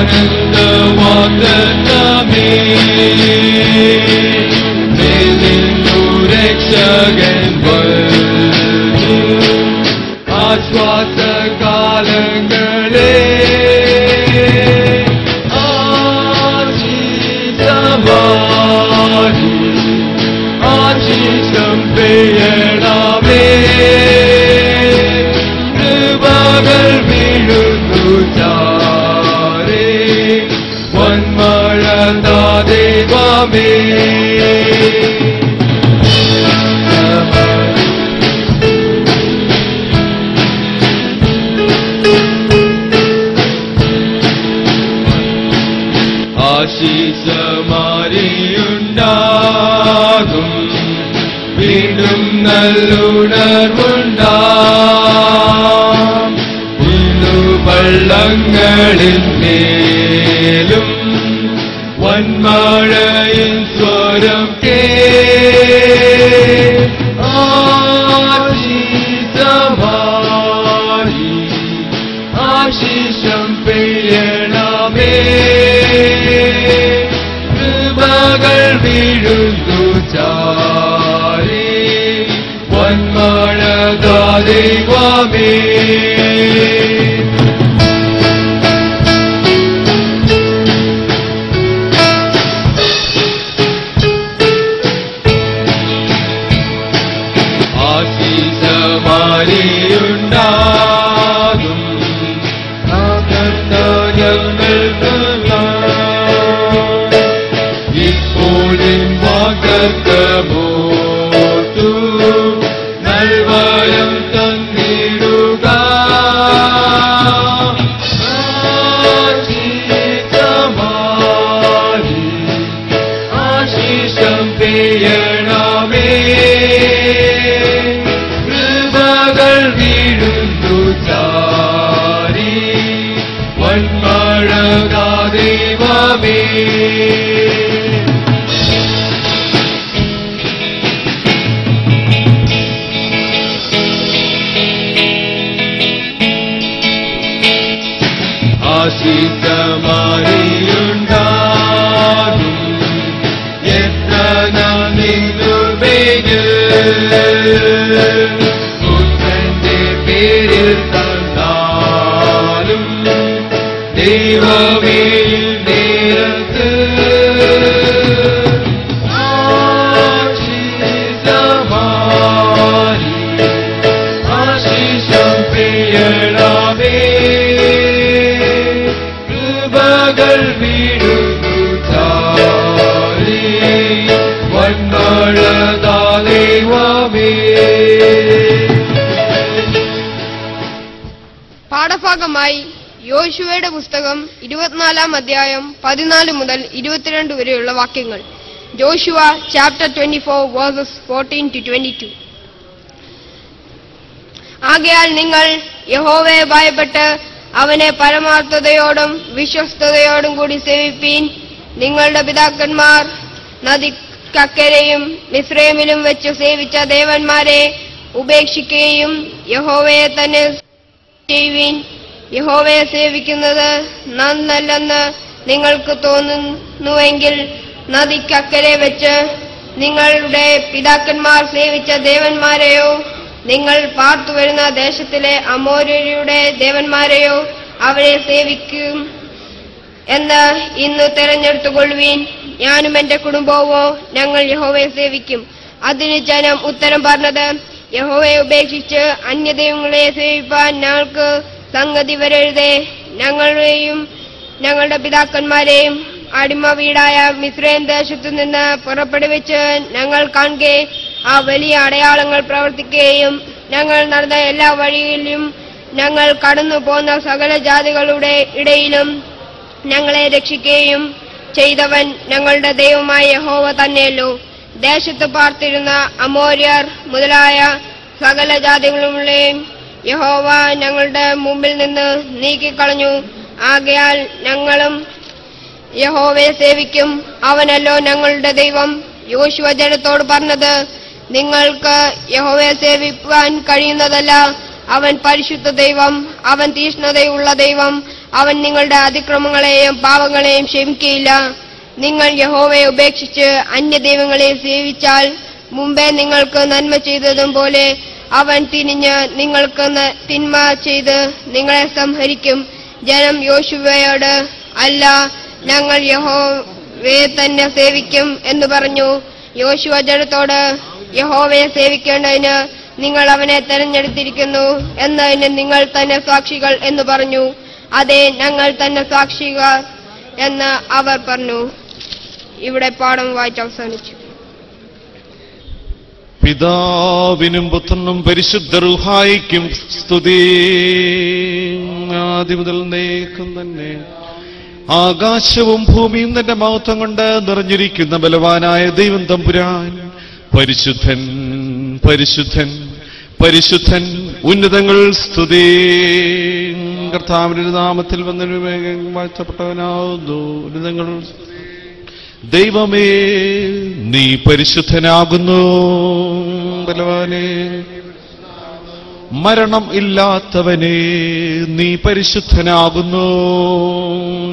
ആനന്ദ വാഗ്ദത്തമേ മേലിന്നു രക്ഷകൻ വന്നു ആശ്വാസകാലങ്ങളെ ആശീസമായി ആശീഷം പെയ്യണമേ കൃപകൾ വീഴുന്നു ചാരേ വന്മഴ ദൈവമേ ആശീസമാരിയുണ്ടാകും വീണ്ടും നല്ലുണർവുണ്ടാം പള്ളങ്ങളിൽ മേലും വന്മഴയിൽ സ്വരം ആശീസമായി ആശീഷം പെയ്യണമേ കൃപകൾ വീഴുന്നു ചാരേ വന്മഴ ദൈവമേ ആശീസമാരിയുണ്ടാകും ഇപ്പോഴും വാഗ്ദത്തമോർത്തു നൽവരം തന്നിടുക ആശീസമായി ആശീഷം പെയ്യണമേ കൃപകൾ വീഴുന്നു ചാരി വന്മഴ ദൈവമേ ആശീസമാരിയുണ്ടാകും എത്ര നിന്നുപേര് പുത്രന്റെ പേരിൽ തന്നാലും ദൈവമേ നേരത്ത് ആശീസമാരി ആശീഷം പെയ്യണമേ കൃപകൾ വീഴുന്നു ചാരേ വന്മഴ ദൈവമേ. പാഠഭാഗമായി യോശുവയുടെ പുസ്തകം 24-ാം അധ്യായം 14 മുതൽ 22 വരെയുള്ള വാക്യങ്ങൾ. Joshua chapter 24 versus 14 to 22. ആകയാൽ നിങ്ങൾ യഹോവയെ ഭയപ്പെട്ട് അവനെ പരമാർത്ഥതയോടും വിശ്വസ്തയോടും കൂടി സേവിപ്പീൻ. നിങ്ങളുടെ പിതാക്കന്മാർ നദിക്കക്കരെയും മിസ്രൈമിലും വെച്ച് സേവിച്ച ദേവന്മാരെ ഉപേക്ഷിക്കുകയും യഹോവയെ തന്നെ ചെയ്യുവീൻ. യഹോവയെ സേവിക്കുന്നത് നന്നല്ലെന്ന് നിങ്ങൾക്ക് തോന്നുന്നുവെങ്കിൽ നദിക്കക്കരെ വെച്ച് നിങ്ങളുടെ പിതാക്കന്മാർ സേവിച്ച ദേവന്മാരെയോ നിങ്ങൾ പാർത്തുവരുന്ന ദേശത്തിലെ അമോര്യരുടെ ദേവന്മാരെയോ അവരെ സേവിക്കും എന്ന് ഇന്ന് തെരഞ്ഞെടുത്തുകൊള്ളുവീൻ. ഞാനും എന്റെ കുടുംബവും ഞങ്ങൾ യഹോവയെ സേവിക്കും. അതിന് ജനം ഉത്തരം പറഞ്ഞത്, യഹോവയെ ഉപേക്ഷിച്ച് അന്യദൈവങ്ങളെ സേവിപ്പാൻ ഞങ്ങൾക്ക് സംഗതി വരരുതേ. ഞങ്ങളെയും ഞങ്ങളുടെ പിതാക്കന്മാരെയും അടിമ വീടായ മിസ്രൈം ദേശത്തു നിന്ന് പുറപ്പെടുവിച്ച് ഞങ്ങൾ കാണുകെ ആ വലിയ അടയാളങ്ങൾ പ്രവർത്തിക്കുകയും ഞങ്ങൾ നടന്ന എല്ലാ വഴിയിലും ഞങ്ങൾ കടന്നു പോന്ന സകല ജാതികളുടെ ഇടയിലും ഞങ്ങളെ രക്ഷിക്കുകയും ചെയ്തവൻ ഞങ്ങളുടെ ദൈവമായ യഹോവ തന്നെയല്ലോ. ദേശത്ത് പാർത്തിരുന്ന അമോര്യർ മുതലായ സകല ജാതികളുടെയും യഹോവ ഞങ്ങളുടെ മുമ്പിൽ നിന്ന് നീക്കിക്കളഞ്ഞു. ആകയാൽ ഞങ്ങളും യഹോവയെ സേവിക്കും. അവനല്ലോ ഞങ്ങളുടെ ദൈവം. യോശുവ ജനത്തോട് പറഞ്ഞത്, നിങ്ങൾക്ക് യഹോവയെ സേവിപ്പാൻ കഴിയുന്നതല്ല. അവൻ പരിശുദ്ധ ദൈവം, അവൻ തീഷ്ണതയുള്ള ദൈവം, അവൻ നിങ്ങളുടെ അതിക്രമങ്ങളെയും പാപങ്ങളെയും ക്ഷമിക്കയില്ല. നിങ്ങൾ യഹോവയെ ഉപേക്ഷിച്ച് അന്യദൈവങ്ങളെ സേവിച്ചാൽ മുമ്പേ നിങ്ങൾക്ക് നന്മ ചെയ്തതും പോലെ അവൻ തിരിഞ്ഞ് നിങ്ങൾക്ക് തിന്മ ചെയ്ത് നിങ്ങളെ സംഹരിക്കും. ജനം യോശുവയോട്, അല്ല, ഞങ്ങൾ യഹോവയെ തന്നെ സേവിക്കും എന്ന് പറഞ്ഞു. യോശുവ ജനത്തോട്, യഹോവയെ സേവിക്കേണ്ടതിന് നിങ്ങൾ അവനെ തെരഞ്ഞെടുത്തിരിക്കുന്നു എന്നതിന് നിങ്ങൾ തന്നെ സാക്ഷികൾ എന്ന് പറഞ്ഞു. അതെ, ഞങ്ങൾ തന്നെ സാക്ഷികൾ എന്ന് അവർ പറഞ്ഞു. ഇവിടെ പാഠം വായിച്ച് അവസാനിച്ചു. പിതാവിനും പുത്രനും പരിശുദ്ധ റൂഹായിക്കും സ്തുതി. ആദ്യം മുതൽ എന്നേക്കും തന്നെ. ആകാശവും ഭൂമിയും തന്റെ മഹത്വം കൊണ്ട് നിറഞ്ഞിരിക്കുന്ന ബലവാനായ ദൈവം തമ്പുരാൻ പരിശുദ്ധൻ, പരിശുദ്ധൻ, പരിശുദ്ധൻ, ഉന്നതങ്ങൾ സ്തുതി. കർത്താവിന്റെ നാമത്തിൽ വന്നൊരു വാഴ്ത്തപ്പെട്ടവനാവുന്നു. ഉന്നതങ്ങൾ ദൈവമേ, നീ പരിശുദ്ധനാകുന്നു. ബലവാനേ, മരണം ഇല്ലാത്തവനെ, നീ പരിശുദ്ധനാകുന്നു.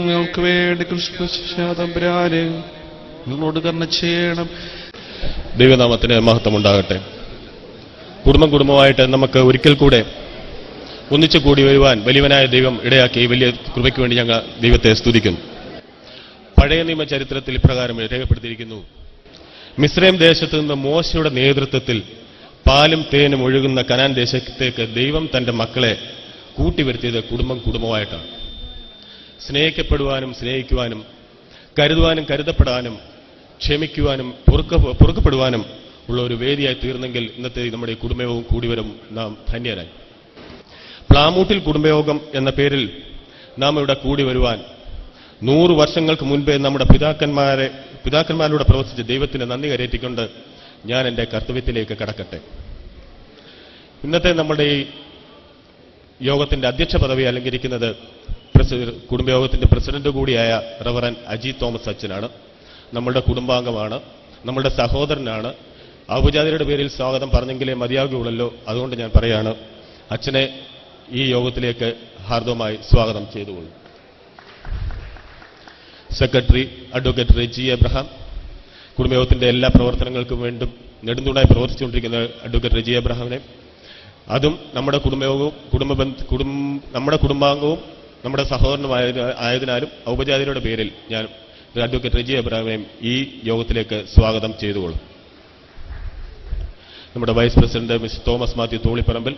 ഞങ്ങൾക്ക് വേണ്ടി തമ്പുരാനെ നിങ്ങളോട് കരുണ ചെയ്യണം. ദൈവനാമത്തിന് മഹത്വമുണ്ടാകട്ടെ. കുടുംബമായിട്ട് നമുക്ക് ഒരിക്കൽ കൂടെ ഒന്നിച്ചു കൂടി വരുവാൻ വലിയവനായ ദൈവം ഇടയാക്കി. വലിയ കൃപയ്ക്ക് വേണ്ടി ഞങ്ങൾ ദൈവത്തെ സ്തുതിക്കുന്നു. പഴയ നിയമ ചരിത്രത്തിൽ ഇപ്രകാരം രേഖപ്പെടുത്തിയിരിക്കുന്നു: മിസ്രൈം ദേശത്ത് നിന്ന് മോശയുടെ നേതൃത്വത്തിൽ പാലും തേനും ഒഴുകുന്ന കനാൻ ദേശത്തേക്ക് ദൈവം തന്റെ മക്കളെ കൂട്ടിവരുത്തിയത് കുടുംബമായിട്ടാണ്. സ്നേഹിക്കപ്പെടുവാനും സ്നേഹിക്കുവാനും കരുതുവാനും കരുതപ്പെടാനും ക്ഷമിക്കുവാനും പൊറുക്കപ്പെടുവാനും ഉള്ള ഒരു വേദിയായി തീർന്നെങ്കിൽ ഇന്നത്തെ നമ്മുടെ കുടുംബയോഗം കൂടിവരും നാം ധന്യരായി. പ്ലാമൂട്ടിൽ കുടുംബയോഗം എന്ന പേരിൽ നാം ഇവിടെ കൂടി വരുവാൻ 100 വർഷങ്ങൾക്ക് മുൻപേ നമ്മുടെ പിതാക്കന്മാരോട് പ്രവർത്തിച്ച ദൈവത്തിന് നന്ദി കരേറ്റിക്കൊണ്ട് ഞാൻ എൻ്റെ കർത്തവ്യത്തിലേക്ക് കടക്കട്ടെ. ഇന്നത്തെ നമ്മുടെ ഈ യോഗത്തിന്റെ അധ്യക്ഷ പദവി അലങ്കരിക്കുന്നത് കുടുംബയോഗത്തിന്റെ പ്രസിഡന്റ് കൂടിയായ റവറൻ അജി തോമസ് അച്ഛനാണ്. നമ്മളുടെ കുടുംബാംഗമാണ്, നമ്മളുടെ സഹോദരനാണ്. ഔപചാരികരുടെ പേരിൽ സ്വാഗതം പറഞ്ഞെങ്കിലേ മതിയാകുകയുള്ളല്ലോ. അതുകൊണ്ട് ഞാൻ പറയാണ്, അച്ഛനെ ഈ യോഗത്തിലേക്ക് ഹാർദവമായി സ്വാഗതം ചെയ്തുകൊള്ളു. സെക്രട്ടറി അഡ്വക്കേറ്റ് റെജി എബ്രഹാം, കുടുംബയോഗത്തിന്റെ എല്ലാ പ്രവർത്തനങ്ങൾക്കും വേണ്ടും നെടുന്തൂണായി പ്രവർത്തിച്ചുകൊണ്ടിരിക്കുന്ന അഡ്വക്കേറ്റ് റെജി എബ്രഹാമിനെ, അതും നമ്മുടെ നമ്മുടെ കുടുംബാംഗവും നമ്മുടെ സഹോദരനുമായതിനാലും ഔപചാരികരുടെ പേരിൽ ഞാൻ അഡ്വക്കേറ്റ് റെജി എബ്രഹാമിനെയും ഈ യോഗത്തിലേക്ക് സ്വാഗതം ചെയ്തുകൊള്ളും. നമ്മുടെ vice president mister Thomas Mathew Tholipparambil,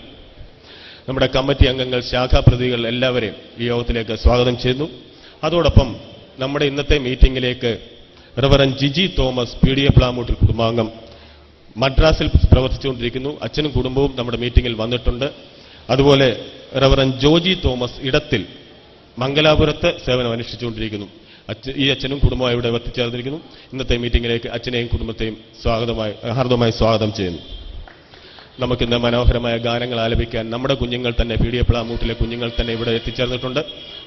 നമ്മുടെ കമ്മിറ്റി അംഗങ്ങൾ, ശാഖാപ്രതികൾ എല്ലാവരെയും ഈ യോഗത്തിലേക്ക് സ്വാഗതം ചെയ്യുന്നു. അതോടൊപ്പം നമ്മുടെ ഇന്നത്തെ മീറ്റിംഗിലേക്ക് റവറൻ ജിജി തോമസ്, PDA പ്ലാമൂട്ടിൽ കുടുംബാംഗം, മദ്രാസിൽ പ്രവർത്തിച്ചുകൊണ്ടിരിക്കുന്നു. അച്ഛനും കുടുംബവും നമ്മുടെ മീറ്റിംഗിൽ വന്നിട്ടുണ്ട്. അതുപോലെ റവറൻ ജോജി തോമസ് ഇടത്തിൽ മംഗലാപുരത്ത് സേവനം അനുഷ്ഠിച്ചുകൊണ്ടിരിക്കുന്നു. ഈ അച്ഛനും കുടുംബമായി ഇവിടെ എത്തിച്ചേർന്നിരിക്കുന്നു. ഇന്നത്തെ മീറ്റിംഗിലേക്ക് അച്ഛനെയും കുടുംബത്തെയും ഹാർദവമായി സ്വാഗതം ചെയ്യുന്നു. നമുക്കിന്ന് മനോഹരമായ ഗാനങ്ങൾ ആലപിക്കാൻ നമ്മുടെ കുഞ്ഞുങ്ങൾ തന്നെ, PDA പ്ലാമൂട്ടിലെ കുഞ്ഞുങ്ങൾ തന്നെ ഇവിടെ എത്തിച്ചേർന്നിട്ടുണ്ട്.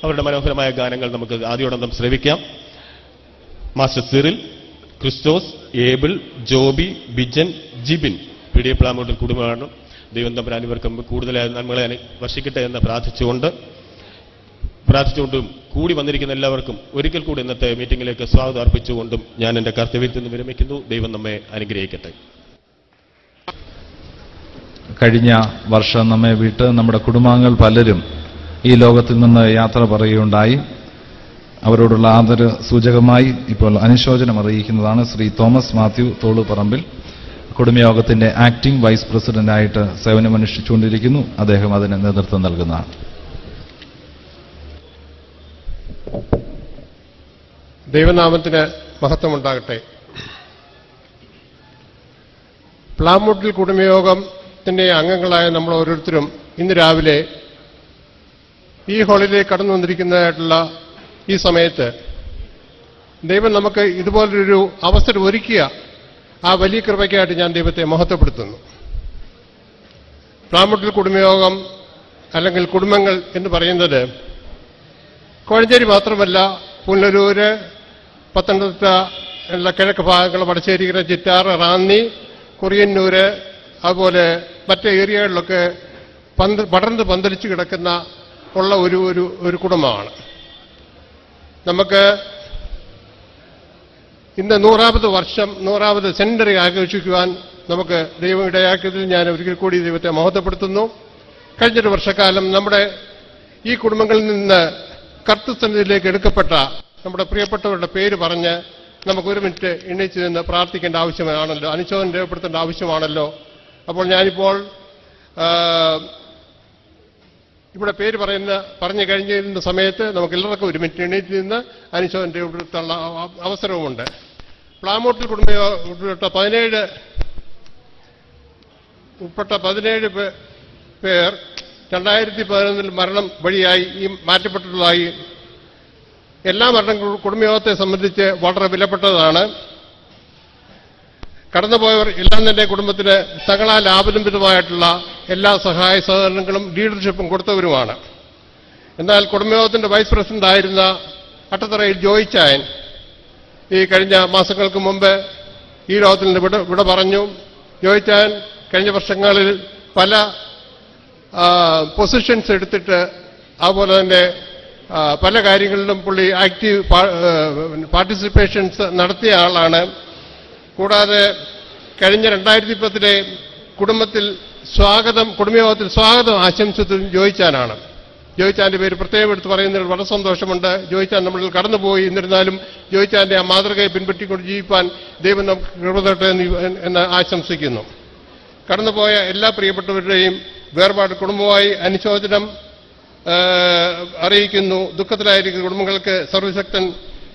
അവരുടെ മനോഹരമായ ഗാനങ്ങൾ നമുക്ക് ആദ്യോടന്തം ശ്രവിക്കാം. മാസ്റ്റർ സിറിൽ, ക്രിസ്റ്റോസ്, ഏബിൾ, ജോബി, ബിജൻ, ജിബിൻ PDA പ്ലാമൂട്ടിൽ കുടുംബമാണ്. ദൈവം തമ്പുരാൻ ഇവർക്ക് കൂടുതലായ നന്മകളെ വർഷിക്കട്ടെ എന്ന് പ്രാർത്ഥിച്ചുകൊണ്ടും കൂടി വന്നിരിക്കുന്ന എല്ലാവർക്കും ഒരിക്കൽ കൂടി ഇന്നത്തെ മീറ്റിംഗിലേക്ക് സ്വാഗതം അർപ്പിച്ചുകൊണ്ടും ഞാൻ എൻ്റെ കർത്തവ്യത്തിൽ നിന്ന് വിരമിക്കുന്നു. ദൈവം നമ്മെ അനുഗ്രഹിക്കട്ടെ. കഴിഞ്ഞ വർഷം നമ്മെ വിട്ട് നമ്മുടെ കുടുംബാംഗങ്ങൾ പലരും ഈ ലോകത്തിൽ നിന്ന് യാത്ര പറയുകയുണ്ടായി. അവരോടുള്ള ആദര സൂചകമായി ഇപ്പോൾ അനുശോചനം അറിയിക്കുന്നതാണ് ശ്രീ തോമസ് മാത്യു തോളുപറമ്പിൽ. കുടുംബയോഗത്തിന്റെ ആക്ടിംഗ് വൈസ് പ്രസിഡന്റായിട്ട് സേവനമനുഷ്ഠിച്ചുകൊണ്ടിരിക്കുന്നു. അദ്ദേഹം അതിന് നേതൃത്വം നൽകുന്നതാണ്. ദൈവനാമത്തിന് മഹത്വമുണ്ടാകട്ടെ. പ്ലാമൂട്ടിൽ കുടുംബയോഗത്തിന്റെ അംഗങ്ങളായ നമ്മൾ ഓരോരുത്തരും ഇന്ന് രാവിലെ ഈ ഹാളിലേക്ക് കടന്നു വന്നിരിക്കുന്നതായിട്ടുള്ള ഈ സമയത്ത് ദൈവം നമുക്ക് ഇതുപോലൊരു അവസരം ഒരുക്കിയ ആ വലിയ കൃപയ്ക്കായിട്ട് ഞാൻ ദൈവത്തെ മഹത്വപ്പെടുത്തുന്നു. പ്ലാമൂട്ടിൽ കുടുംബയോഗം അല്ലെങ്കിൽ കുടുംബങ്ങൾ എന്ന് പറയുന്നത് കോഴഞ്ചേരി മാത്രമല്ല, പുനലൂര്, പത്തനംതിട്ട ഉള്ള കിഴക്ക് ഭാഗങ്ങൾ, വടശ്ശേരിക്കര, ചിറ്റാർ, റാന്നി, കുറിയന്നൂര്, അതുപോലെ മറ്റ് ഏരിയകളിലൊക്കെ പടർന്ന് പന്തലിച്ച് കിടക്കുന്ന ഉള്ള ഒരു കുടുംബമാണ്. നമുക്ക് ഇന്ന് 100ാമത് വർഷം 100ാമത് സെന്ററി ആഘോഷിക്കുവാൻ നമുക്ക് ദൈവം ഇടയാക്കിയതിൽ ഞാൻ ഒരിക്കൽ കൂടി ദൈവത്തെ മഹത്വപ്പെടുത്തുന്നു. കഴിഞ്ഞൊരു വർഷക്കാലം നമ്മുടെ ഈ കുടുംബങ്ങളിൽ നിന്ന് കർത്തൃസന്നിധിയിലേക്ക് എടുക്കപ്പെട്ട നമ്മുടെ പ്രിയപ്പെട്ടവരുടെ പേര് പറഞ്ഞ് നമുക്ക് ഒരു മിനിറ്റ് എണ്ണീച്ച് നിന്ന് പ്രാർത്ഥിക്കേണ്ട ആവശ്യമാണല്ലോ, അനുശോചനം രേഖപ്പെടുത്തേണ്ട ആവശ്യമാണല്ലോ. അപ്പോൾ ഞാനിപ്പോൾ ഇവിടെ പേര് പറഞ്ഞു കഴിഞ്ഞിരുന്ന സമയത്ത് നമുക്ക് എല്ലാവർക്കും ഒരു മിനിറ്റ് എണ്ണീറ്റ് നിന്ന് അനുശോചനം രേഖപ്പെടുത്താനുള്ള അവസരവുമുണ്ട്. പ്ലാമൂട്ടിൽ കുടുംബപ്പെട്ട 17 പേർ 2011 മരണം വഴിയായി ഈ മാറ്റപ്പെട്ടിട്ടുള്ളതായി. എല്ലാ മരണങ്ങളും കുടുംബയോഗത്തെ സംബന്ധിച്ച് വളരെ വിലപ്പെട്ടതാണ്. കടന്നുപോയവർ എല്ലാം തന്നെ കുടുംബത്തിന് തങ്ങളാൽ ആവലംബിതമായിട്ടുള്ള എല്ലാ സഹായ സഹകരണങ്ങളും ലീഡർഷിപ്പും കൊടുത്തവരുമാണ്. എന്നാൽ കുടുംബയോഗത്തിന്റെ വൈസ് പ്രസിഡന്റ് ആയിരുന്ന അട്ടത്തറയിൽ ജോയിച്ചായൻ ഈ കഴിഞ്ഞ മാസങ്ങൾക്ക് മുമ്പ് ഈ ലോകത്തിൽ നിന്ന് വിട പറഞ്ഞു. ജോയിച്ചായൻ കഴിഞ്ഞ വർഷങ്ങളിൽ പല പൊസിഷൻസ് എടുത്തിട്ട് അതുപോലെ തന്നെ പല കാര്യങ്ങളിലും പുള്ളി ആക്റ്റീവ് പാർട്ടിസിപ്പേഷൻസ് നടത്തിയ ആളാണ്. കൂടാതെ കഴിഞ്ഞ 2010 കുടുംബയോഗത്തിൽ സ്വാഗതം ആശംസിച്ചതും ജോയിച്ചാനാണ്. ജോയിച്ചാന്റെ പേര് പ്രത്യേകം എടുത്ത് പറയുന്നതിൽ വളരെ സന്തോഷമുണ്ട്. ജോയിച്ചാൻ നമ്മളിൽ കടന്നുപോയി, എന്നിരുന്നാലും ജോയിച്ചാന്റെ ആ മാതൃകയെ പിൻപറ്റിക്കൊണ്ട് ജീവിപ്പാൻ ദൈവം നമുക്ക് കൃപ തരട്ടെ എന്ന് ആശംസിക്കുന്നു. കടന്നുപോയ എല്ലാ പ്രിയപ്പെട്ടവരുടെയും വേർപാട് കുടുംബമായി അനുശോചനം അറിയിക്കുന്നു. ദുഃഖത്തിലായിരിക്കുന്ന കുടുംബങ്ങൾക്ക് സർവശക്തൻ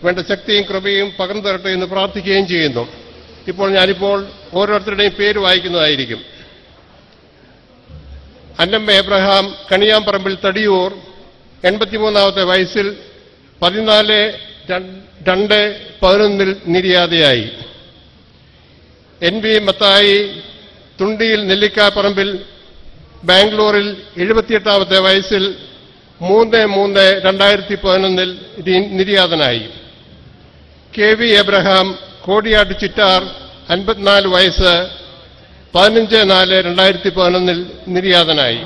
വേണ്ട ശക്തിയും കൃപയും പകർന്നു തരട്ടെ എന്ന് പ്രാർത്ഥിക്കുകയും ചെയ്യുന്നു. ഞാനിപ്പോൾ ഓരോരുത്തരുടെയും പേര് വായിക്കുന്നതായിരിക്കും. അന്നമ്മ എബ്രഹാം, കണിയാമ്പറമ്പിൽ, തടിയൂർ, 83ാമത്തെ വയസ്സിൽ 14/2/11 നിര്യാതയായി. NB മത്തായി, തുണ്ടിയിൽ, നെല്ലിക്കാപ്പറമ്പിൽ, ബാംഗ്ലൂരിൽ 78ാമത്തെ വയസ്സിൽ 3/3/2011 നിര്യാതനായി. KV എബ്രഹാം, കോടിയാട്ട്, ചിറ്റാർ, 54 വയസ്സ്, 15/4/2011 നിര്യാതനായി.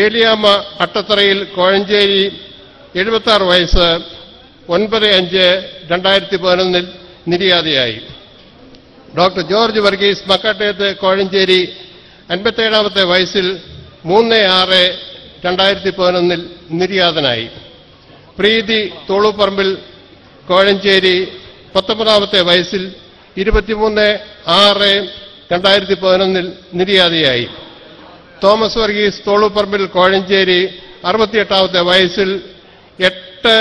ഏലിയാമ്മ, അട്ടത്തറയിൽ, കോഴഞ്ചേരി, 76 വയസ്സ്, 9/5/2011 നിര്യാതയായി. ഡോക്ടർ ജോർജ് വർഗീസ്, മക്കാട്ടേത്ത്, കോഴഞ്ചേരി, 57ാമത്തെ വയസ്സിൽ 3/6/2011 നിര്യാതനായി. പ്രീതി, തോളുപറമ്പിൽ, കോഴഞ്ചേരി, 19ാമത്തെ വയസ്സിൽ 23/6/2011 നിര്യാതയായി. തോമസ് വർഗീസ്, തോളുപറമ്പിൽ, കോഴഞ്ചേരി, 68ാമത്തെ വയസ്സിൽ 8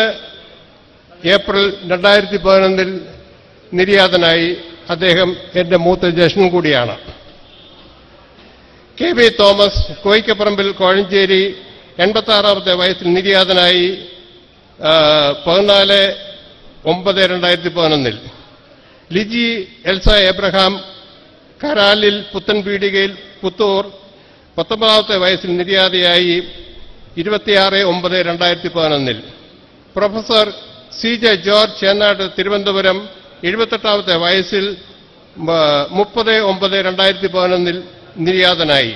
ഏപ്രിൽ 2011 നിര്യാതനായി. അദ്ദേഹം എന്റെ മൂത്ത ജ്യേഷ്ഠൻ കൂടിയാണ്. KB തോമസ്, കോയിക്കപ്പറമ്പിൽ, കോഴഞ്ചേരി, 86ാമത്തെ വയസ്സിൽ നിര്യാതനായി 14/9/2011. ലിജി എൽസ എബ്രഹാം, കരാലിൽ, പുത്തൻപീടികയിൽ, പുത്തൂർ, 19ാമത്തെ വയസ്സിൽ നിര്യാതയായി 26/9/2011. പ്രൊഫസർ CJ ജോർജ്, ചേന്നാട്, തിരുവനന്തപുരം, 78ാമത്തെ വയസ്സിൽ 30/9/2011 നിര്യാതനായി.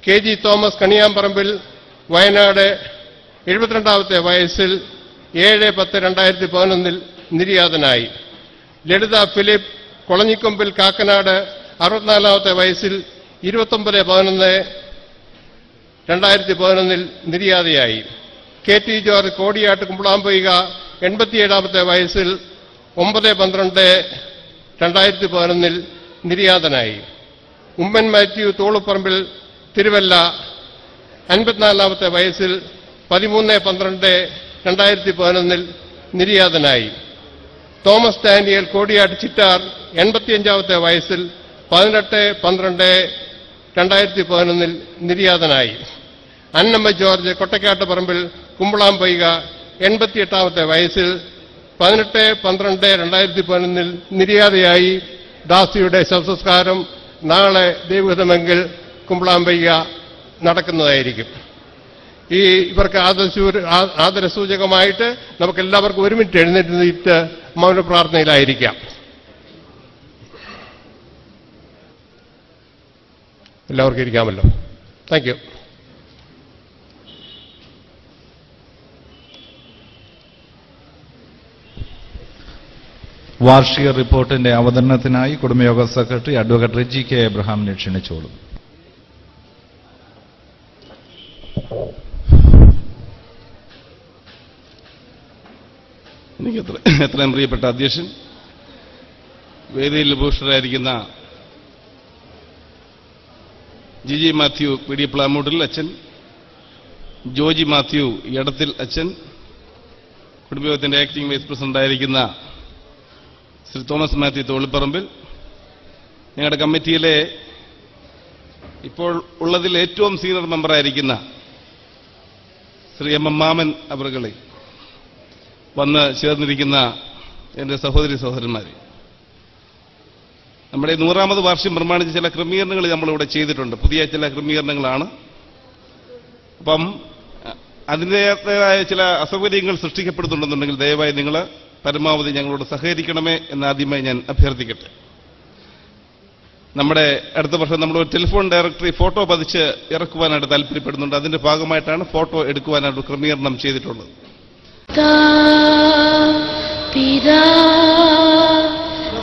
KG തോമസ്, കണിയാമ്പറമ്പിൽ, വയനാട്, 72ാമത്തെ വയസ്സിൽ 7/10/2011 നിര്യാതനായി. ലളിത ഫിലിപ്പ്, കൊളഞ്ഞിക്കൊമ്പിൽ, കാക്കനാട്, 64ാമത്തെ വയസ്സിൽ 29/11/2011 നിര്യാതയായി. KT ജോർജ്, കോടിയാട്ട്, കുമ്പളാമ്പൊയ്ക, 87ാമത്തെ വയസ്സിൽ 9/12/2011 നിര്യാതനായി. ഉമ്മൻ മാത്യു, തോളുപ്പറമ്പിൽ, തിരുവല്ല, 54ാമത്തെ വയസ്സിൽ 13/12/2011 നിര്യാതനായി. തോമസ് ഡാനിയൽ, കോടിയാട്ട്, ചിറ്റാർ, 85ാമത്തെ വയസ്സിൽ 18/12/2011 നിര്യാതനായി. അന്നമ്മ ജോർജ്, കൊട്ടക്കാട്ട് പറമ്പിൽ, കുമ്പളാമ്പൊയ്ക, 88ാമത്തെ വയസ്സിൽ 18/12/2011 നിര്യാതയായി. ദാസിയുടെ ശവസംസ്കാരം നാളെ ദൈവഹിതമെങ്കിൽ കുമ്പളാമ്പൊയ്ക നടക്കുന്നതായിരിക്കും. ഇവർക്ക് ആദരസൂചകമായിട്ട് നമുക്ക് എല്ലാവർക്കും ഒരു മിനിറ്റ് എഴുന്നേറ്റ് മൗന പ്രാർത്ഥനയിലായിരിക്കാം. എല്ലാവർക്കും ഇരിക്കാമല്ലോ. Thank you. വാർഷിക റിപ്പോർട്ടിന്റെ അവതരണത്തിനായി കുടുംബയോഗ സെക്രട്ടറി അഡ്വക്കേറ്റ് റെജി കെ എബ്രഹാമിനെ ക്ഷണിച്ചോളൂ. എനിക്ക് എത്രയും പ്രിയപ്പെട്ട അധ്യക്ഷൻ, വേദിയിൽ ഭൂഷണരായിരിക്കുന്ന ജിജി മാത്യു പിടിയപ്ലാമൂട്ടിൽ അച്ഛൻ, ജോജി മാത്യു എടത്തിൽ അച്ഛൻ, കുടുംബയോഗത്തിന്റെ ആക്ടിംഗ് വൈസ് പ്രസിഡന്റായിരിക്കുന്ന ശ്രീ തോമസ് മാത്യു തോളിപ്പറമ്പിൽ, ഞങ്ങളുടെ കമ്മിറ്റിയിലെ ഇപ്പോൾ ഉള്ളതിൽ ഏറ്റവും സീനിയർ മെമ്പറായിരിക്കുന്ന ശ്രീ എം എം മാമൻ അവറുകളെ, വന്ന് ചേർന്നിരിക്കുന്ന എൻ്റെ സഹോദരി സഹോദരന്മാരെ, നമ്മുടെ 100ാമത് വാർഷികം പ്രമാണിച്ച് ചില ക്രമീകരണങ്ങൾ നമ്മളിവിടെ ചെയ്തിട്ടുണ്ട്. പുതിയ ചില ക്രമീകരണങ്ങളാണ്. അപ്പം അതിൻ്റെതായ ചില അസൗകര്യങ്ങൾ സൃഷ്ടിക്കപ്പെടുന്നുണ്ടെന്നുണ്ടെങ്കിൽ ദയവായി നിങ്ങൾ പരമാവധി ഞങ്ങളോട് സഹകരിക്കണമേ എന്ന് ആദ്യമായി ഞാൻ അഭ്യർത്ഥിക്കട്ടെ. നമ്മുടെ അടുത്ത വർഷം നമ്മളൊരു ടെലിഫോൺ ഡയറക്ടറി ഫോട്ടോ പതിച്ച് ഇറക്കുവാനായിട്ട് താല്പര്യപ്പെടുന്നുണ്ട്. അതിന്റെ ഭാഗമായിട്ടാണ് ഫോട്ടോ എടുക്കുവാനായിട്ട് ക്രമീകരണം ചെയ്തിട്ടുള്ളത്. പിതാ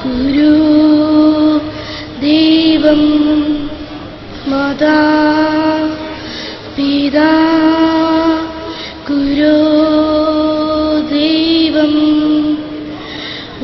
ഗുരു ദൈവം മാതാ പിതാ ഗുരു ദൈവം.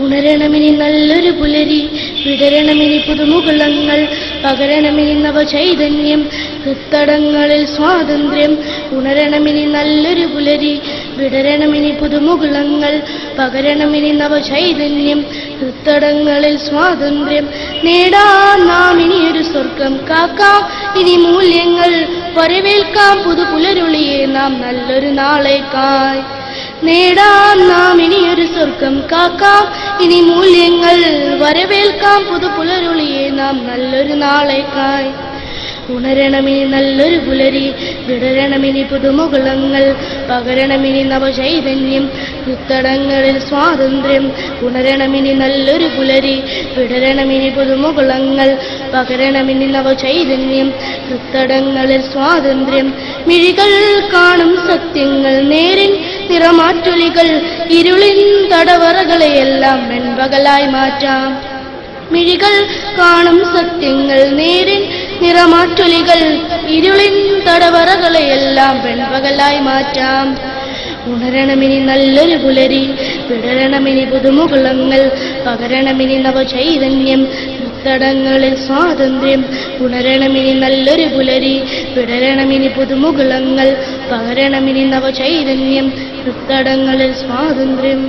ഉണരണമിനി നല്ലൊരു പുലരി, വിടരണമിനി പുതുമുകുളങ്ങൾ, പകരണമിനി നവചൈതന്യം, ഹൃത്തടങ്ങളിൽ സ്വാതന്ത്ര്യം. ഉണരണമിനി നല്ലൊരു പുലരി, വിടരണമിനി പുതുമുകുളങ്ങൾ, പകരണമിനി നവചൈതന്യം, ഹൃത്തടങ്ങളിൽ സ്വാതന്ത്ര്യം. നേടാം നാം ഇനിയൊരു സ്വർഗം, കാക്കാം ഇനി മൂല്യങ്ങൾ, വരവേൽക്കാം പുതുപുലരുളിയെ നാം നല്ലൊരു നാളേക്കായി. നേടാം നാം ഇനിയൊരു സ്വർഗം, കാക്കാം ഇനി മൂല്യങ്ങൾ, വരവേൽക്കാം പുതുപുലരുളിയെ നാം നല്ലൊരു നാളേക്കായി. ഉണരണമിനി നല്ലൊരു പുലരി, വിടരണമിനി പുതുമുകുളങ്ങൾ, പകരണമിനി നവചൈതന്യം, ഹൃത്തടങ്ങളിൽ സ്വാതന്ത്ര്യം. ഉണരണമിനി നല്ലൊരു പുലരി, വിടരണമിനി പുതുമുകുളങ്ങൾ, പകരണമിനി നവചൈതന്യം, ഹൃത്തടങ്ങളിൽ സ്വാതന്ത്ര്യം. മിഴികൾ കാണും സത്യങ്ങൾ, നേരിൻ നിറമാറ്റൊലികൾ, ഇരുളിൻ തടവറകളെയെല്ലാം വെൺപകലായി മാറ്റാം. മിഴികൾ കാണും സത്യങ്ങൾ, നേരിൻ നിറമാറ്റൊലികൾ, ഇരുളിൻ തടവറകളെയെല്ലാം വെൺപകലായി മാറ്റാം. ഉണരണമിനി നല്ലൊരു പുലരി, വിടരണമിനി പുതുമുകുളങ്ങൾ, പകരണമിനി നവചൈതന്യം, ഹൃത്തടങ്ങളിൽ സ്വാതന്ത്ര്യം. ഉണരണമിനി നല്ലൊരു പുലരി, വിടരണമിനി പുതുമുകുളങ്ങൾ, പകരണമിനി നവചൈതന്യം, ഹൃത്തടങ്ങളിൽ സ്വാതന്ത്ര്യം.